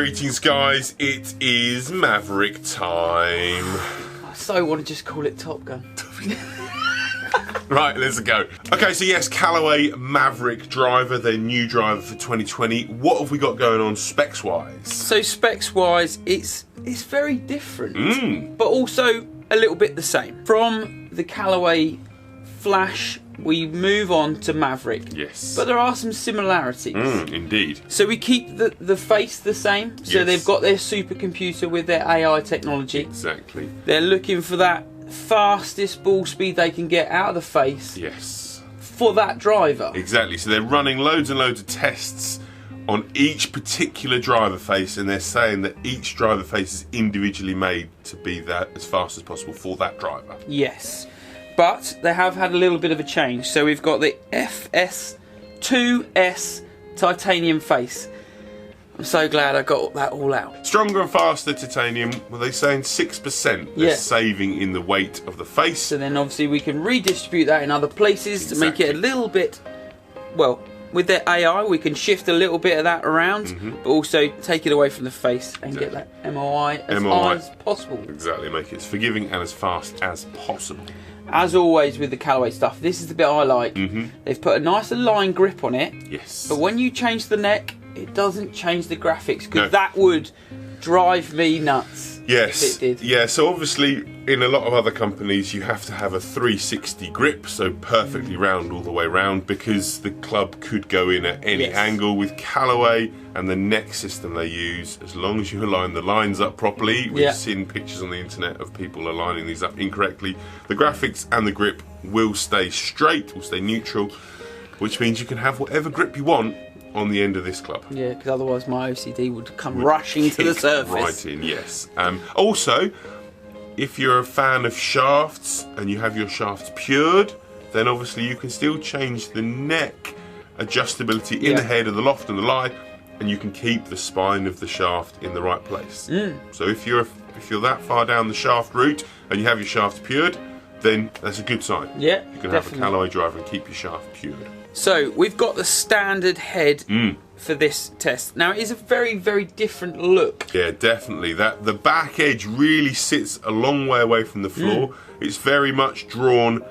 Greetings guys, it is Maverick time. I so want to just call it Top Gun. Right, let's go. Okay, so yes, Callaway Mavrik driver, their new driver for 2020. What have we got going on specs-wise? So specs-wise, it's very different, but also a little bit the same. From the Callaway Flash, we move on to Mavrik. Yes. But there are some similarities. Indeed. So we keep the face the same. So Yes. they've got their supercomputer with their AI technology. Exactly. They're looking for that fastest ball speed they can get out of the face. Yes. For that driver. Exactly. So they're running loads and loads of tests on each particular driver face, and they're saying that each driver face is individually made to be that as fast as possible for that driver. Yes. But they have had a little bit of a change. So we've got the FS2S titanium face. I'm so glad I got that all out. Stronger and faster titanium, were they saying 6% they're saving in the weight of the face? So then obviously we can redistribute that in other places to make it a little bit, well, with their AI we can shift a little bit of that around, but also take it away from the face and get that MOI as high as possible. Exactly, make it as forgiving and as fast as possible. As always with the Callaway stuff, this is the bit I like. They've put a nice aligned grip on it. Yes. But when you change the neck, it doesn't change the graphics, because that would drive me nuts. Yes. If it did. Yeah, so obviously in a lot of other companies you have to have a 360 grip, so perfectly round all the way round, because the club could go in at any angle. With Callaway and the neck system they use, as long as you align the lines up properly, we've seen pictures on the internet of people aligning these up incorrectly, the graphics and the grip will stay straight, will stay neutral, which means you can have whatever grip you want on the end of this club. Yeah, because otherwise my OCD would come rushing to the surface. Right in, yes. Also, if you're a fan of shafts and you have your shafts pured, then obviously you can still change the neck adjustability in the head of the loft and the lie, and you can keep the spine of the shaft in the right place. So if you're that far down the shaft route and you have your shafts pured, then that's a good sign. Yeah, you can have a Callaway driver and keep your shaft pured. So we've got the standard head for this test. Now it is a very, very different look. Yeah, definitely. The back edge really sits a long way away from the floor. It's very much drawn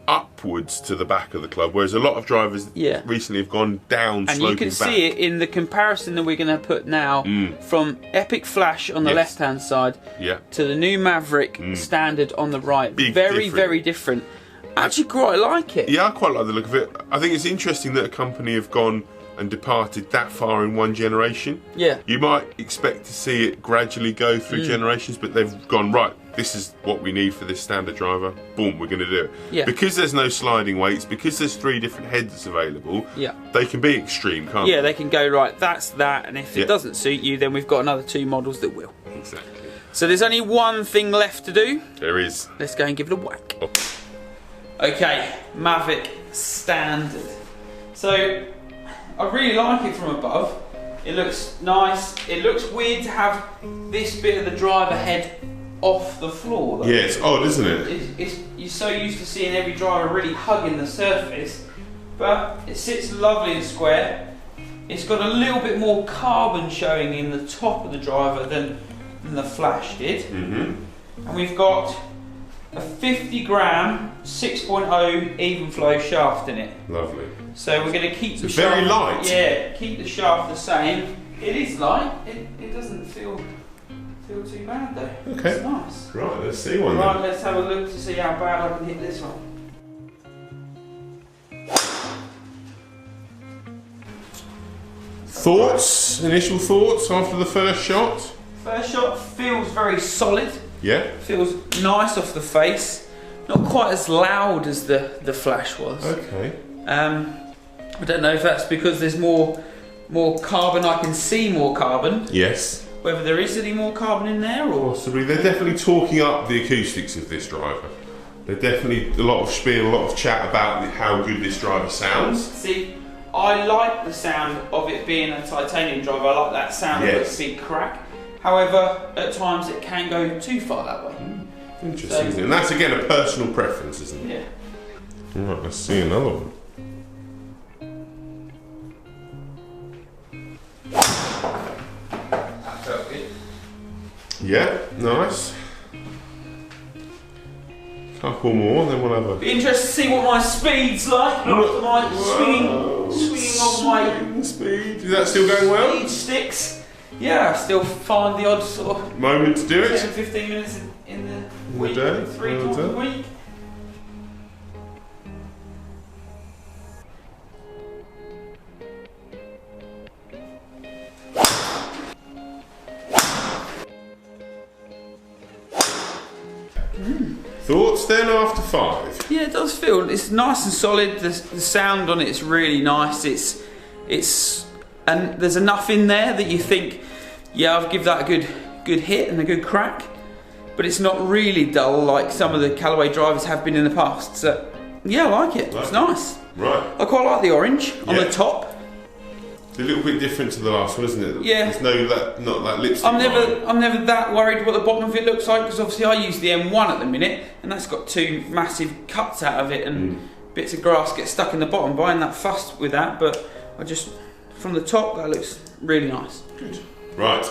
upwards to the back of the club, whereas a lot of drivers recently have gone down, and sloping you can back. see it in the comparison that we're going to put now from Epic Flash on the left hand side to the new Mavrik standard on the right. Very different. I actually quite like it. Yeah, I quite like the look of it. I think it's interesting that a company have gone and departed that far in one generation. Yeah. You might expect to see it gradually go through generations, but they've gone, right, this is what we need for this standard driver. Boom, we're going to do it. Yeah. Because there's no sliding weights, because there's 3 different heads available, they can be extreme, can't they? Yeah, they can go, right, that's that, and if it doesn't suit you, then we've got another 2 models that will. Exactly. So there's only one thing left to do. There is. Let's go and give it a whack. Oh. Okay, Mavrik standard. So I really like it from above. It looks nice. It looks weird to have this bit of the driver head off the floor, though. Yeah, it's odd, isn't it? You're so used to seeing every driver really hugging the surface, but it sits lovely and square. It's got a little bit more carbon showing in the top of the driver than the Flash did. And we've got a 50 gram 6.0 even flow shaft in it. Lovely. So we're going to keep the shaft. Very light. Yeah, keep the shaft the same. It is light. It doesn't feel too bad though. Okay. It's nice. Right, let's see one Right, then. let's have a look to see how bad I can hit this one. Thoughts? Initial thoughts after the first shot? First shot feels very solid. Yeah. Feels nice off the face. Not quite as loud as the Flash was. Okay. I don't know if that's because there's more carbon. I can see more carbon. Yes. Whether there is any more carbon in there, or possibly. They're definitely talking up the acoustics of this driver. There's definitely a lot of spiel, a lot of chat about how good this driver sounds. See, I like the sound of it being a titanium driver. I like that sound of a big crack. However, at times it can go too far that way. Interesting, isn't it? And that's again a personal preference, isn't it? Yeah. Right, let's see another one. Yeah, nice. Couple more, then we'll have a... Be interested to see what my speed's like after my swinging of my speed. Is that still going well? speed sticks. Yeah, I still find the odd sort of moment to do it. 10-15 minutes in the week, day. 3 times a week. Thoughts then after 5? Yeah, it does feel, it's nice and solid. The sound on it is really nice. It's and there's enough in there that you think, yeah, I'll give that a good hit and a good crack. But it's not really dull like some of the Callaway drivers have been in the past. So yeah, I like it. It's nice. Right. I quite like the orange on the top. It's a little bit different to the last one, isn't it? Yeah. There's not that lipstick. I'm never that worried what the bottom of it looks like, because obviously I use the M1 at the minute, and that's got 2 massive cuts out of it, and bits of grass get stuck in the bottom. But I ain't that fussed with that. But I just, from the top, that looks really nice. Good. Right.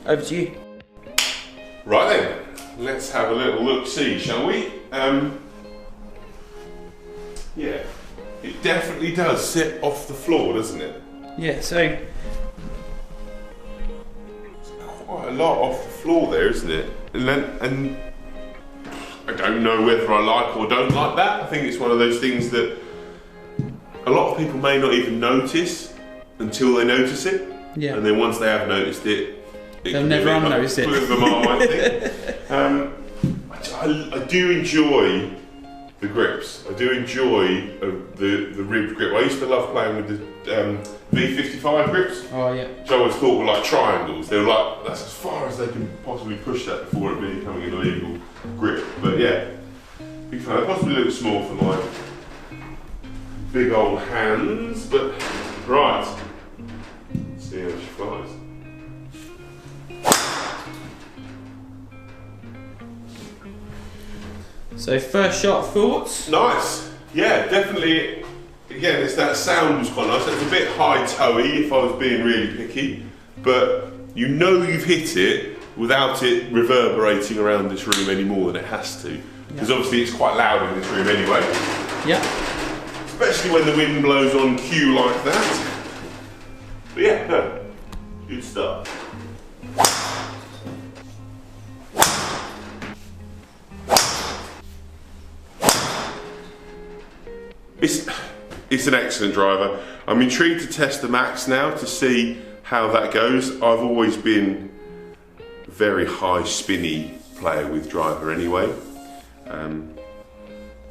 Over to you. Right then, let's have a little look-see, shall we? Yeah, it definitely does sit off the floor, doesn't it? Yeah, so quite a lot off the floor there, isn't it? And I don't know whether I like or don't like that. I think it's one of those things that a lot of people may not even notice until they notice it. Yeah. And then once they have noticed it, they'll never unnotice it. Of them are, I think. I do enjoy the grips. I do enjoy the ribbed grip. I used to love playing with the V55 grips. Oh yeah. Which I always thought were like triangles. They were like, that's as far as they can possibly push that before it becoming an illegal grip. But yeah, big fan. They possibly look small for my big old hands, but right. Let's see how she flies. So first shot thoughts? Nice. Yeah, definitely. Again, it's that sound was quite nice. It's a bit high-toey if I was being really picky, but you know you've hit it without it reverberating around this room any more than it has to. Because obviously it's quite loud in this room anyway. Yeah. Especially when the wind blows on cue like that. But yeah, no. Good stuff. It's an excellent driver. I'm intrigued to test the Max now to see how that goes. I've always been a very high spinny player with driver anyway,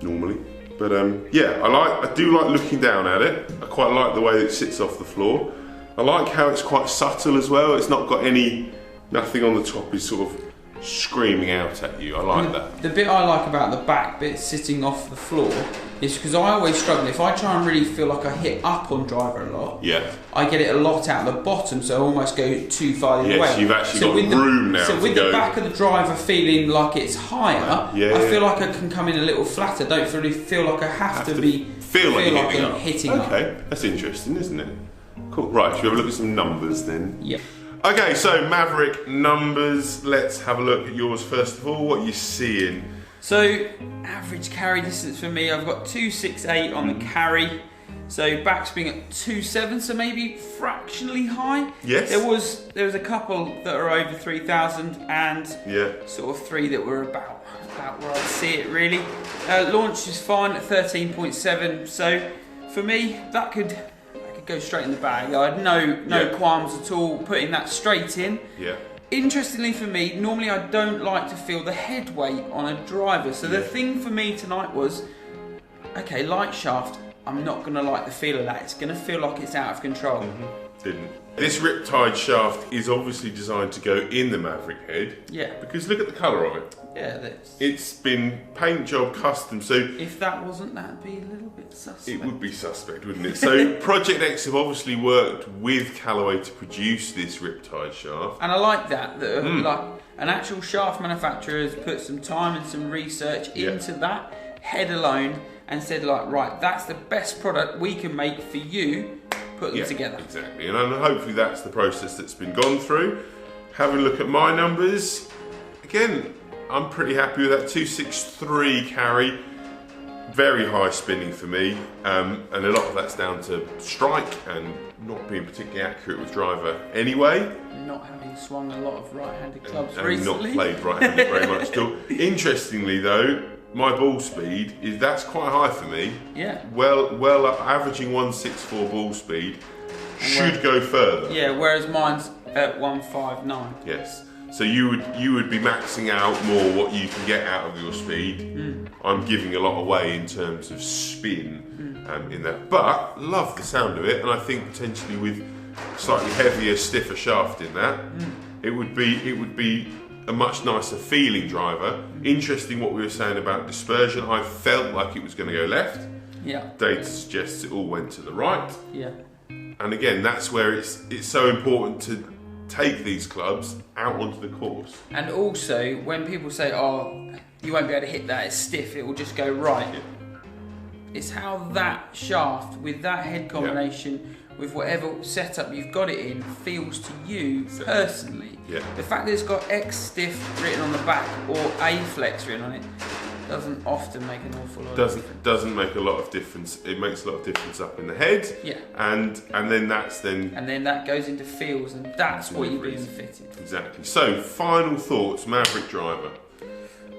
normally. But yeah, I do like looking down at it. I quite like the way it sits off the floor. I like how it's quite subtle as well. It's not got nothing on the top is sort of screaming out at you. I like that. The bit I like about the back bit sitting off the floor is because I always struggle. If I try and really feel like I hit up on driver a lot, yeah, I get it a lot out the bottom, so I almost go too far the other way. Yes, you've actually got room now. So with the back of the driver feeling like it's higher, I feel like I can come in a little flatter. Don't really feel like I have to feel like I'm hitting up. Okay, that's interesting, isn't it? Cool. Right, should we have a look at some numbers then? Yep. Okay, so Mavrik numbers. Let's have a look at yours first of all. What are you seeing? So, average carry distance for me, I've got 268 on the carry. So backspin at 2.7, so maybe fractionally high. Yes. There was a couple that are over 3,000 and sort of 3 that were about where I'd see it really. Launch is fine at 13.7, so for me that could go straight in the bag. I had no qualms at all putting that straight in. Yeah. Interestingly for me, normally I don't like to feel the head weight on a driver. So the thing for me tonight was, okay, light shaft, I'm not going to like the feel of that. It's going to feel like it's out of control. Didn't. This riptide shaft is obviously designed to go in the Mavrik head. Yeah. Because look at the colour of it. Yeah. It's been paint job custom, so... If that wasn't, that'd be a little bit suspect. It would be suspect, wouldn't it? So Project X have obviously worked with Callaway to produce this riptide shaft. And I like that like an actual shaft manufacturer has put some time and some research into that head alone and said like, right, that's the best product we can make for you, put them together. Exactly, and hopefully that's the process that's been gone through. Having a look at my numbers, again, I'm pretty happy with that 263 carry. Very high spinning for me, and a lot of that's down to strike and not being particularly accurate with driver anyway. Not having swung a lot of right-handed clubs and recently. Not played right-handed very much at all. Interestingly though, my ball speed that's quite high for me. Yeah. Well up, averaging 164 ball speed. Should go further. Yeah, whereas mine's at 159. Yes. So you would be maxing out more what you can get out of your speed. I'm giving a lot away in terms of spin in that, but love the sound of it, and I think potentially with slightly heavier, stiffer shaft in that, it would be a much nicer feeling driver. Interesting what we were saying about dispersion. I felt like it was going to go left. Yeah. Data suggests it all went to the right. Yeah. And again, that's where it's so important to take these clubs out onto the course. And also, when people say, oh, you won't be able to hit that, it's stiff, it will just go right. Yeah. It's how that shaft, with that head combination, with whatever setup you've got it in, feels to you personally. Yeah. The fact that it's got X stiff written on the back or A flex written on it doesn't often make an awful lot of difference. Doesn't make a lot of difference. It makes a lot of difference up in the head. Yeah. And then that goes into feels, and that's what you're being fitted. Exactly. So, final thoughts, Mavrik driver.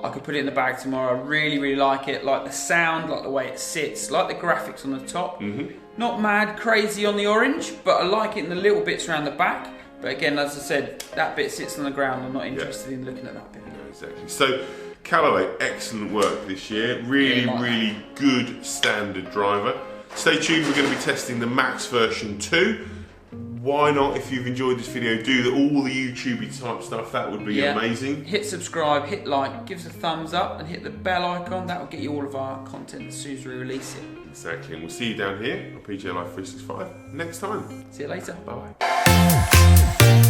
I could put it in the bag tomorrow. I really, really like it. Like the sound, like the way it sits, like the graphics on the top. Not mad crazy on the orange, but I like it in the little bits around the back. But again, as I said, that bit sits on the ground. I'm not interested in looking at that bit. No, exactly. So, Callaway, excellent work this year. Really good standard driver. Stay tuned, we're going to be testing the Max version 2. Why not, if you've enjoyed this video, do all the YouTubey type stuff, that would be amazing. Hit subscribe, hit like, give us a thumbs up and hit the bell icon. That will get you all of our content as soon as we release it. Exactly, and we'll see you down here on PGA Live 365 next time. See you later. Bye.